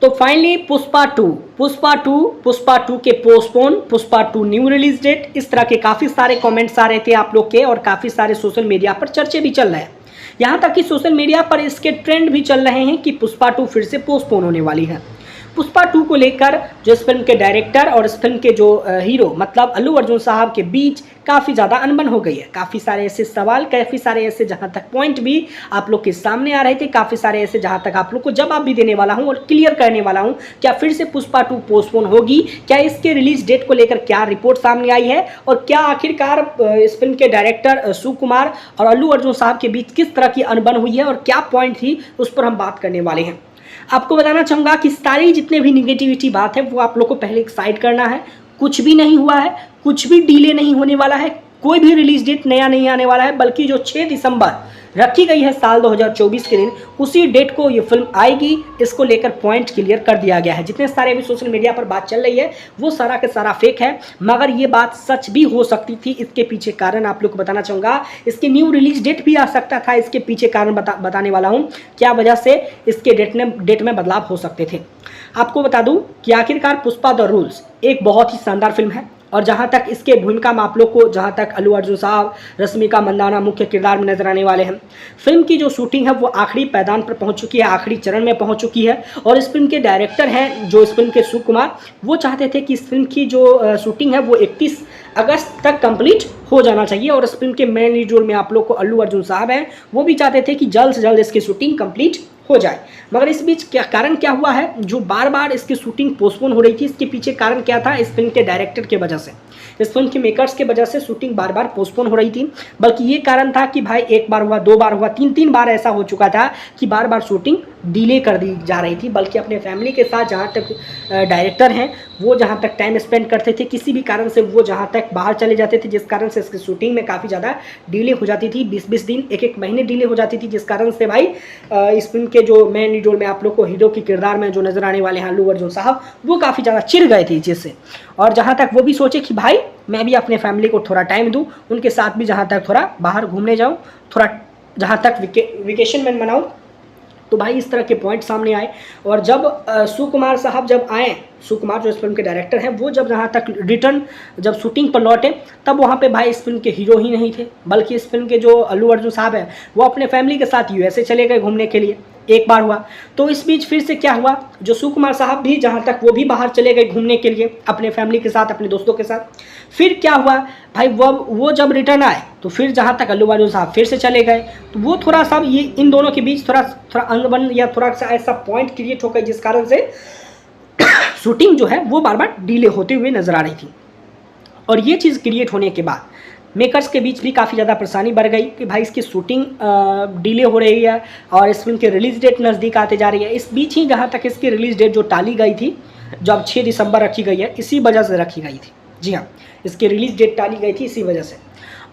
तो finally Pushpa two के postpone, Pushpa two new release date, इस तरह के काफ़ी सारे कमेंट्स आ रहे थे आप लोग के और काफ़ी सारे सोशल मीडिया पर चर्चे भी चल रहे हैं। यहाँ तक कि सोशल मीडिया पर इसके ट्रेंड भी चल रहे हैं कि पुष्पा टू फिर से पोस्टपोन होने वाली है। पुष्पा टू को लेकर जो इस फिल्म के डायरेक्टर और इस फिल्म के जो हीरो मतलब अल्लू अर्जुन साहब के बीच काफ़ी ज़्यादा अनबन हो गई है। काफ़ी सारे ऐसे सवाल, काफ़ी सारे ऐसे जहाँ तक पॉइंट भी आप लोग के सामने आ रहे थे, काफ़ी सारे ऐसे जहाँ तक आप लोग को जवाब भी देने वाला हूँ और क्लियर करने वाला हूँ। क्या फिर से पुष्पा टू पोस्टपोन होगी, क्या इसके रिलीज डेट को लेकर क्या रिपोर्ट सामने आई है और क्या आखिरकार इस फिल्म के डायरेक्टर सुकुमार और अल्लू अर्जुन साहब के बीच किस तरह की अनबन हुई है और क्या पॉइंट थी, उस पर हम बात करने वाले हैं। आपको बताना चाहूँगा कि सारी जितने भी निगेटिविटी बात है वो आप लोग को पहले एक साइड करना है। कुछ भी नहीं हुआ है, कुछ भी डिले नहीं होने वाला है, कोई भी रिलीज डेट नया नहीं आने वाला है, बल्कि जो 6 दिसंबर रखी गई है साल 2024 के दिन, उसी डेट को ये फिल्म आएगी। इसको लेकर पॉइंट क्लियर कर दिया गया है। जितने सारे भी सोशल मीडिया पर बात चल रही है वो सारा का सारा फेक है, मगर ये बात सच भी हो सकती थी। इसके पीछे कारण आप लोग को बताना चाहूँगा, इसकी न्यू रिलीज डेट भी आ सकता था। इसके पीछे कारण बताने वाला हूँ, क्या वजह से इसके डेट में बदलाव हो सकते थे। आपको बता दूं कि आखिरकार पुष्पा द रूल्स एक बहुत ही शानदार फिल्म है और जहां तक इसके भूमिका में आप लोग को, जहां तक अल्लू अर्जुन साहब, रश्मिका मंदाना मुख्य किरदार में नजर आने वाले हैं। फिल्म की जो शूटिंग है वो आखिरी पैदान पर पहुंच चुकी है, आखिरी चरण में पहुंच चुकी है और इस फिल्म के डायरेक्टर हैं जो इस फिल्म के सुकुमार, वो चाहते थे कि इस फिल्म की जो शूटिंग है वो 31 अगस्त तक कंप्लीट हो जाना चाहिए और इस फिल्म के मेन लीड रोल में आप लोग को अल्लू अर्जुन साहब हैं, वो भी चाहते थे कि जल्द से जल्द इसकी शूटिंग कंप्लीट हो जाए। मगर इस बीच कारण क्या हुआ है, जो बार बार इसकी शूटिंग पोस्टपोन हो रही थी, इसके पीछे कारण क्या था, इस फिल्म के डायरेक्टर के वजह से, इस फिल्म के मेकर्स के वजह से शूटिंग बार बार पोस्टपोन हो रही थी। बल्कि ये कारण था कि भाई एक बार हुआ, 2 बार हुआ, 3 बार ऐसा हो चुका था कि बार बार शूटिंग डिले कर दी जा रही थी। बल्कि अपने फैमिली के साथ जहाँ तक डायरेक्टर हैं वो जहाँ तक टाइम स्पेंड करते थे, किसी भी कारण से वो जहाँ तक बाहर चले जाते थे, जिस कारण से इसकी शूटिंग में काफ़ी ज़्यादा डिले हो जाती थी, 20-20 दिन, 1-1 महीने डिले हो जाती थी, जिस कारण से भाई इस फिल्म के जो मेन लीड रोल में आप लोग को हीरो के किरदार में जो नजर आने वाले हैं अल्लू अर्जुन साहब, वो काफ़ी ज़्यादा चिढ़ गए थे जिससे, और जहाँ तक वो भी सोचे कि भाई मैं भी अपने फैमिली को थोड़ा टाइम दूँ, उनके साथ भी जहाँ तक थोड़ा बाहर घूमने जाऊँ, थोड़ा जहाँ तक वेकेशन में मनाऊँ। तो भाई इस तरह के पॉइंट सामने आए और जब सुकुमार साहब जब आए, सुकुमार जो इस फिल्म के डायरेक्टर हैं, वो जब जहाँ तक रिटर्न जब शूटिंग पर लौटे, तब वहाँ पे भाई इस फिल्म के हीरो ही नहीं थे, बल्कि इस फिल्म के जो अल्लू अर्जुन साहब हैं वो अपने फैमिली के साथ यूएसए चले गए घूमने के लिए। एक बार हुआ, तो इस बीच फिर से क्या हुआ, जो सुकुमार साहब भी जहाँ तक वो भी बाहर चले गए घूमने के लिए अपने फैमिली के साथ, अपने दोस्तों के साथ। फिर क्या हुआ भाई, वो जब रिटर्न आए तो फिर जहाँ तक अल्लू अर्जुन साहब फिर से चले गए। तो वो थोड़ा सा ये इन दोनों के बीच थोड़ा अनबन या थोड़ा सा ऐसा पॉइंट क्रिएट हो गया, जिस कारण से शूटिंग जो है वो बार बार डिले होते हुए नजर आ रही थी। और ये चीज़ क्रिएट होने के बाद मेकर्स के बीच भी काफ़ी ज़्यादा परेशानी बढ़ गई कि भाई इसकी शूटिंग डिले हो रही है और इस फिल्म की रिलीज डेट नज़दीक आते जा रही है। इस बीच ही जहाँ तक इसकी रिलीज डेट जो टाली गई थी, जो अब 6 दिसंबर रखी गई है, इसी वजह से रखी गई थी। जी हाँ, इसकी रिलीज डेट टाली गई थी इसी वजह से।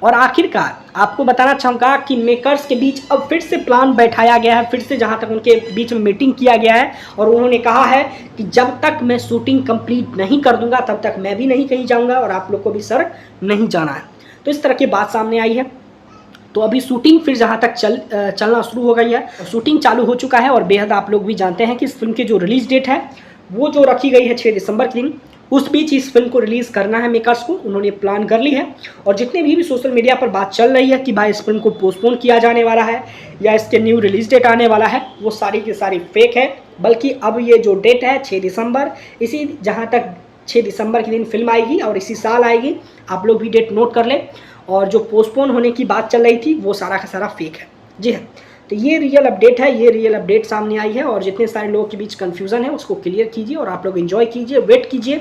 और आखिरकार आपको बताना चाहूँगा कि मेकर्स के बीच अब फिर से प्लान बैठाया गया है, फिर से जहाँ तक उनके बीच में मीटिंग किया गया है और उन्होंने कहा है कि जब तक मैं शूटिंग कंप्लीट नहीं कर दूंगा तब तक मैं भी नहीं कहीं जाऊँगा और आप लोग को भी सर नहीं जाना है। तो इस तरह की बात सामने आई है। तो अभी शूटिंग फिर जहाँ तक चलना शुरू हो गई है, शूटिंग चालू हो चुका है और बेहद आप लोग भी जानते हैं कि इस फिल्म की जो रिलीज डेट है वो जो रखी गई है 6 दिसंबर के दिन, उस बीच इस फिल्म को रिलीज़ करना है मेकर्स को, उन्होंने प्लान कर ली है। और जितने भी सोशल मीडिया पर बात चल रही है कि भाई इस फिल्म को पोस्टपोन किया जाने वाला है या इसके न्यू रिलीज डेट आने वाला है, वो सारी की सारी फेक है। बल्कि अब ये जो डेट है 6 दिसंबर, इसी जहाँ तक 6 दिसंबर के दिन फिल्म आएगी और इसी साल आएगी, आप लोग भी डेट नोट कर लें। और जो पोस्टपोन होने की बात चल रही थी वो सारा का सारा फेक है। जी हाँ, तो ये रियल अपडेट है, ये रियल अपडेट सामने आई है और जितने सारे लोगों के बीच कन्फ्यूज़न है उसको क्लियर कीजिए और आप लोग एंजॉय कीजिए, वेट कीजिए,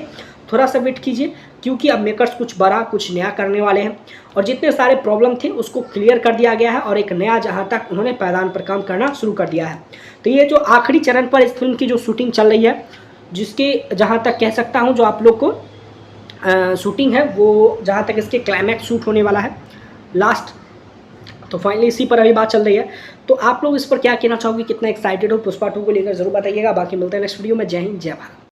थोड़ा सा वेट कीजिए, क्योंकि अब मेकर्स कुछ बड़ा कुछ नया करने वाले हैं और जितने सारे प्रॉब्लम थे उसको क्लियर कर दिया गया है और एक नया जहाँ तक उन्होंने पैदान पर काम करना शुरू कर दिया है। तो ये जो आखिरी चरण पर इस फिल्म की जो शूटिंग चल रही है, जिसके जहाँ तक कह सकता हूँ जो आप लोग को शूटिंग है वो जहाँ तक इसके क्लाइमैक्स शूट होने वाला है लास्ट, तो फाइनली इसी पर अभी बात चल रही है। तो आप लोग इस पर क्या कहना चाहोगे, कितना एक्साइटेड हो पुष्पा 2 को लेकर, जरूर बताइएगा। बाकी मिलते हैं नेक्स्ट वीडियो में। जय हिंद, जय भारत।